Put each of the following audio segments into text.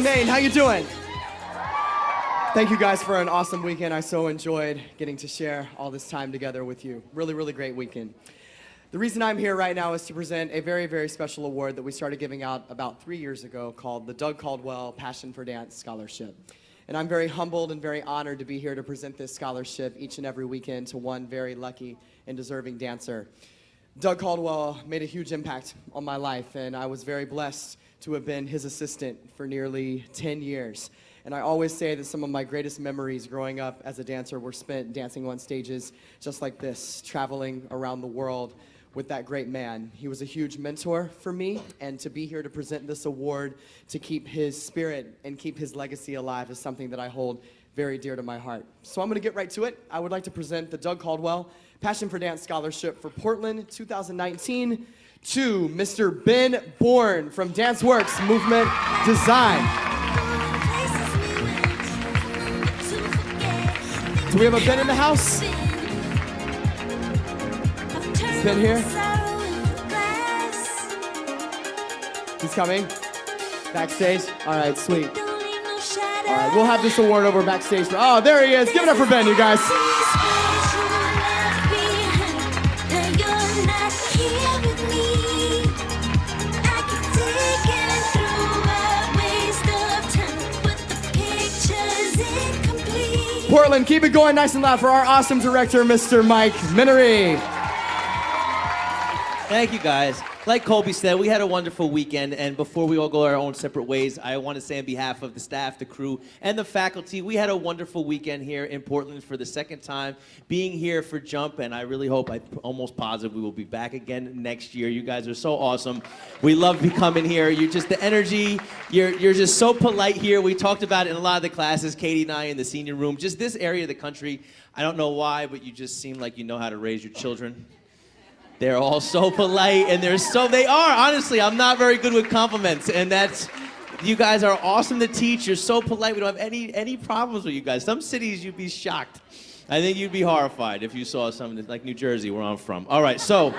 Maine, how you doing? Thank you guys for an awesome weekend. I so enjoyed getting to share all this time together with you. Really, really great weekend. The reason I'm here right now is to present a very, very special award that we started giving out about 3 years ago called the Doug Caldwell Passion for Dance Scholarship. And I'm very humbled and very honored to be here to present this scholarship each and every weekend to one very lucky and deserving dancer. Doug Caldwell made a huge impact on my life, and I was very blessed to have been his assistant for nearly 10 years. And I always say that some of my greatest memories growing up as a dancer were spent dancing on stages just like this, traveling around the world with that great man. He was a huge mentor for me, and to be here to present this award to keep his spirit and keep his legacy alive is something that I hold very dear to my heart. So I'm gonna get right to it. I would like to present the Doug Caldwell Passion for Dance Scholarship for Portland 2019 to Mr. Ben Bourne from DanceWorks Movement Design. Do we have a Ben in the house? Is Ben here? He's coming? Backstage? All right, sweet. All right, we'll have this award over backstage. Oh, there he is. Give it up for Ben, you guys. Portland, keep it going nice and loud for our awesome director, Mr. Mike Minery. Thank you, guys. Like Colby said, we had a wonderful weekend, and before we all go our own separate ways, I want to say on behalf of the staff, the crew, and the faculty, we had a wonderful weekend here in Portland for the second time being here for Jump, and I really hope, I'm almost positive we will be back again next year. You guys are so awesome. We love coming here. You're just the energy. You're just so polite here. We talked about it in a lot of the classes, Katie and I in the senior room. Just this area of the country, I don't know why, but you just seem like you know how to raise your children. They're all so polite, and they are, honestly, I'm not very good with compliments, and you guys are awesome to teach. You're so polite. We don't have any problems with you guys. Some cities, you'd be shocked. I think you'd be horrified if you saw something like New Jersey, where I'm from. All right, so,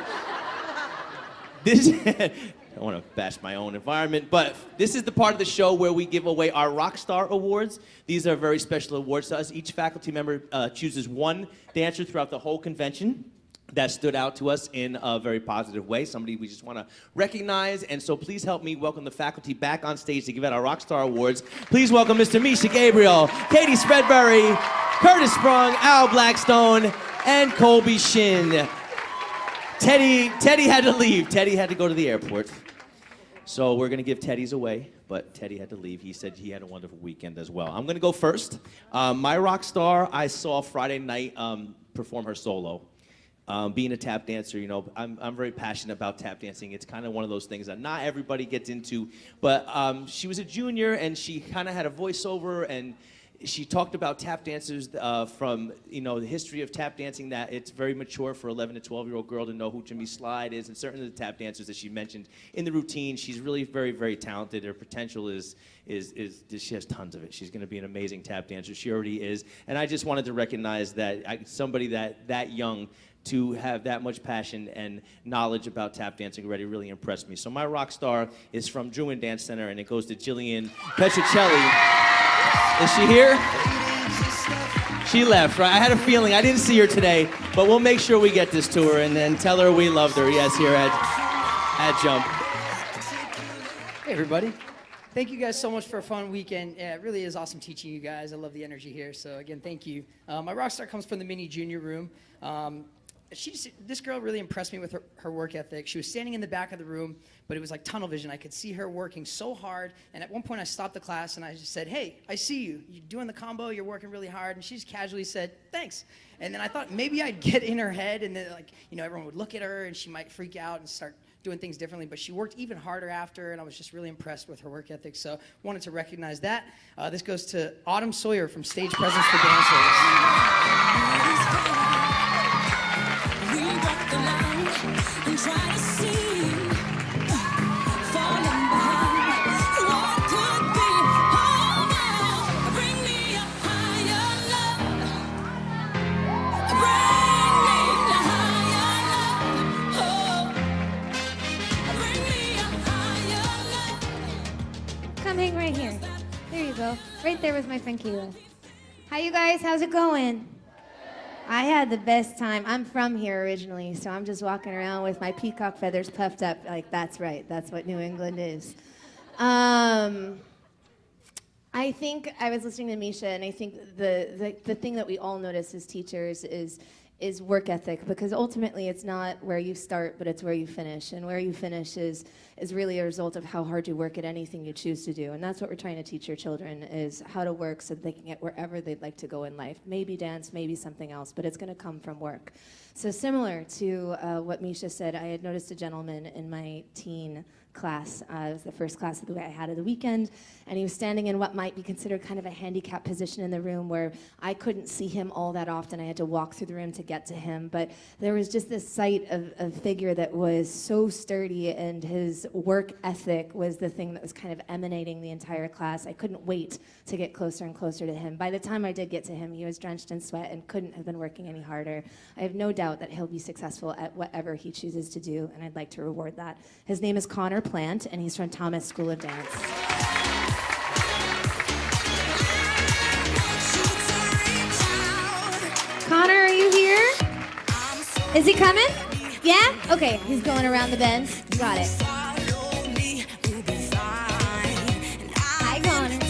I don't want to bash my own environment, but this is the part of the show where we give away our Rockstar Awards. These are very special awards to us. Each faculty member chooses one dancer throughout the whole convention that stood out to us in a very positive way, somebody we just want to recognize. And so please help me welcome the faculty back on stage to give out our Rockstar Awards. Please welcome Mr. Misha Gabriel, Katie Spreadbury, Curtis Sprung, Al Blackstone, and Colby Shin. Teddy had to leave. Teddy had to go to the airport. So we're going to give Teddy's away, but Teddy had to leave. He said he had a wonderful weekend as well. I'm going to go first. My Rockstar, I saw Friday night perform her solo. Being a tap dancer, you know, I'm very passionate about tap dancing. It's kind of one of those things that not everybody gets into, but she was a junior and she kind of had a voiceover, and she talked about tap dancers from, you know, the history of tap dancing, that it's very mature for 11 to 12-year-old girl to know who Jimmy Slide is, and certainly the tap dancers that she mentioned in the routine. She's really very, very talented. Her potential is she has tons of it. She's going to be an amazing tap dancer. She already is, and I just wanted to recognize that somebody that young to have that much passion and knowledge about tap dancing already really impressed me. So my rock star is from Druin Dance Center, and it goes to Jillian Petricelli. Is she here? She left, right? I had a feeling. I didn't see her today, but we'll make sure we get this to her and then tell her we loved her, yes, here at Jump. Hey, everybody. Thank you guys so much for a fun weekend. Yeah, it really is awesome teaching you guys. I love the energy here, so again, thank you. My rock star comes from the mini junior room. This girl really impressed me with her work ethic. She was standing in the back of the room, but it was like tunnel vision. I could see her working so hard, and at one point I stopped the class and I just said, "Hey, I see you. You're doing the combo, you're working really hard." And she just casually said, "Thanks." And then I thought maybe I'd get in her head, and then, like, you know, everyone would look at her and she might freak out and start doing things differently, but she worked even harder after, and I was just really impressed with her work ethic, so wanted to recognize that. This goes to Autumn Sawyer from Stage Presence for Dancers. Come hang right here. go. Right there with my friend Kayla. Hi, you guys. How's it going? I had the best time. I'm from here originally, so I'm just walking around with my peacock feathers puffed up. Like, that's right. That's what New England is. I think I was listening to Misha, and I think the thing that we all notice as teachers is work ethic, because ultimately it's not where you start, but it's where you finish. And where you finish is really a result of how hard you work at anything you choose to do. And that's what we're trying to teach your children, is how to work so that they can get wherever they'd like to go in life. Maybe dance, maybe something else, but it's going to come from work. So similar to what Misha said, I had noticed a gentleman in my teen class. It was the first class that I had of the weekend, and he was standing in what might be considered kind of a handicap position in the room, where I couldn't see him all that often. I had to walk through the room to get to him, but there was just this sight of a figure that was so sturdy, and his work ethic was the thing that was kind of emanating the entire class. I couldn't wait to get closer and closer to him. By the time I did get to him, he was drenched in sweat and couldn't have been working any harder. I have no doubt that he'll be successful at whatever he chooses to do, and I'd like to reward that. His name is Connor Plant, and he's from Thomas School of Dance. Connor, are you here? Is he coming? Yeah? Okay, he's going around the bend. Got it. Hi, Connor.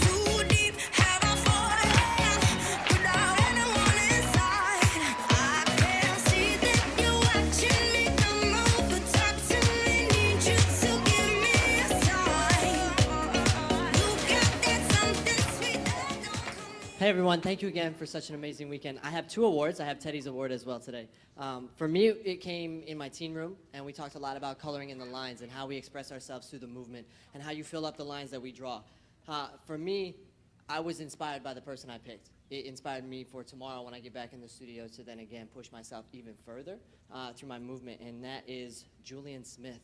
Hey everyone, thank you again for such an amazing weekend. I have 2 awards. I have Teddy's award as well today. For me, it came in my teen room, and we talked a lot about coloring in the lines and how we express ourselves through the movement and how you fill up the lines that we draw. For me, I was inspired by the person I picked. It inspired me for tomorrow when I get back in the studio to then again push myself even further through my movement, and that is Julian Smith.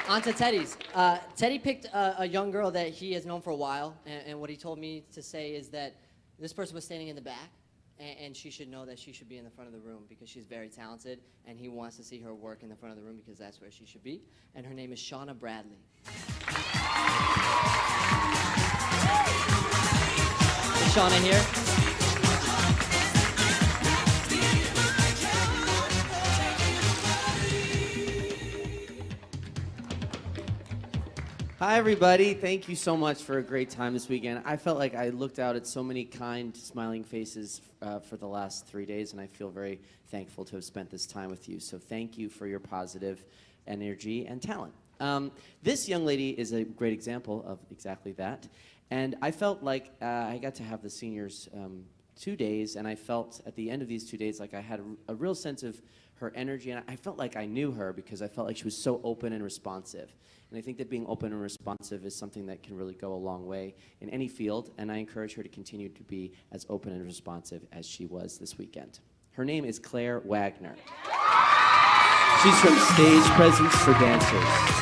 On to Teddy's. Teddy picked a young girl that he has known for a while, and what he told me to say is that this person was standing in the back, and she should know that she should be in the front of the room because she's very talented, and he wants to see her work in the front of the room because that's where she should be. And her name is Shauna Bradley. Is Shauna here? Hi, everybody. Thank you so much for a great time this weekend. I felt like I looked out at so many kind, smiling faces for the last 3 days, and I feel very thankful to have spent this time with you. So thank you for your positive energy and talent. This young lady is a great example of exactly that. And I felt like I got to have the seniors 2 days, and I felt at the end of these 2 days like I had a real sense of her energy, and I felt like I knew her because I felt like she was so open and responsive. And I think that being open and responsive is something that can really go a long way in any field, and I encourage her to continue to be as open and responsive as she was this weekend. Her name is Claire Wagner. She's from Stage Presence for Dancers.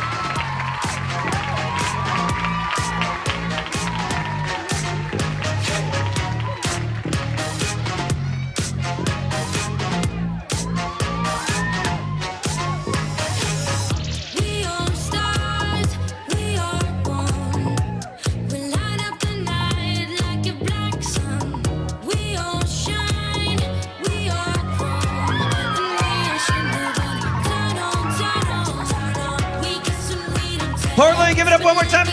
Portland, give it up one more time